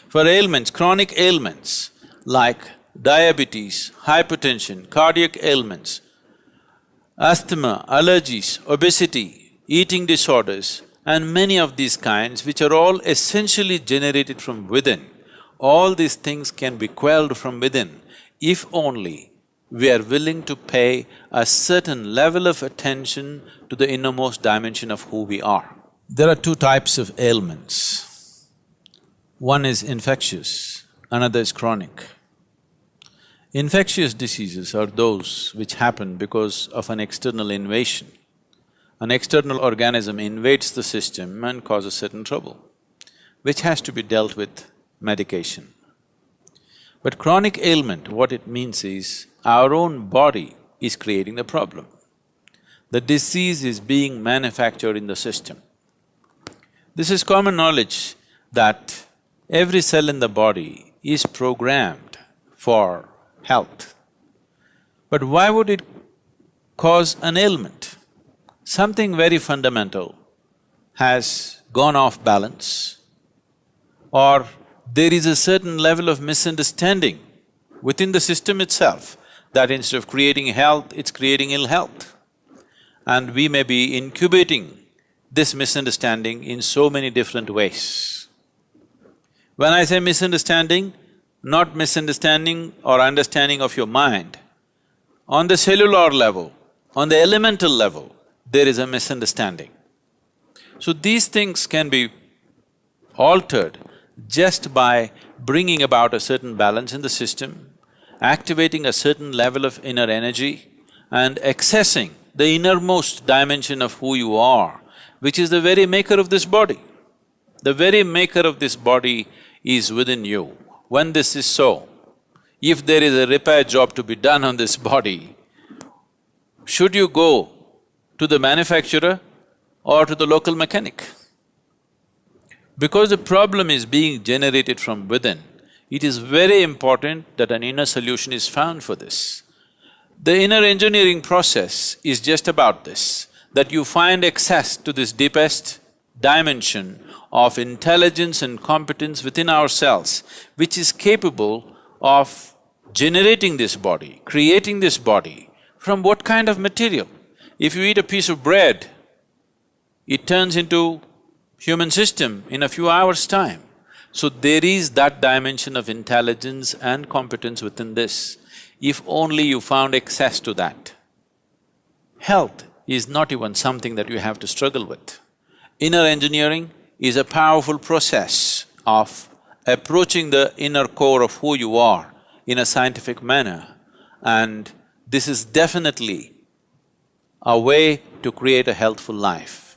For ailments, chronic ailments like diabetes, hypertension, cardiac ailments, asthma, allergies, obesity, eating disorders, and many of these kinds which are all essentially generated from within, all these things can be quelled from within if only we are willing to pay a certain level of attention to the innermost dimension of who we are. There are two types of ailments. One is infectious, another is chronic. Infectious diseases are those which happen because of an external invasion. An external organism invades the system and causes certain trouble, which has to be dealt with medication. But chronic ailment, what it means is, our own body is creating the problem. The disease is being manufactured in the system. This is common knowledge that every cell in the body is programmed for health. But why would it cause an ailment? Something very fundamental has gone off balance, or there is a certain level of misunderstanding within the system itself that instead of creating health, it's creating ill health. And we may be incubating this misunderstanding in so many different ways. When I say misunderstanding, not misunderstanding or understanding of your mind. On the cellular level, on the elemental level, there is a misunderstanding. So these things can be altered just by bringing about a certain balance in the system, activating a certain level of inner energy and accessing the innermost dimension of who you are, which is the very maker of this body. The very maker of this body is within you. When this is so, if there is a repair job to be done on this body, should you go to the manufacturer or to the local mechanic? Because the problem is being generated from within, it is very important that an inner solution is found for this. The inner engineering process is just about this, that you find access to this deepest dimension of intelligence and competence within ourselves, which is capable of generating this body, creating this body from what kind of material? If you eat a piece of bread, it turns into human system in a few hours' time. So there is that dimension of intelligence and competence within this, if only you found access to that. Health is not even something that you have to struggle with. Inner engineering is a powerful process of approaching the inner core of who you are in a scientific manner, and this is definitely a way to create a healthful life.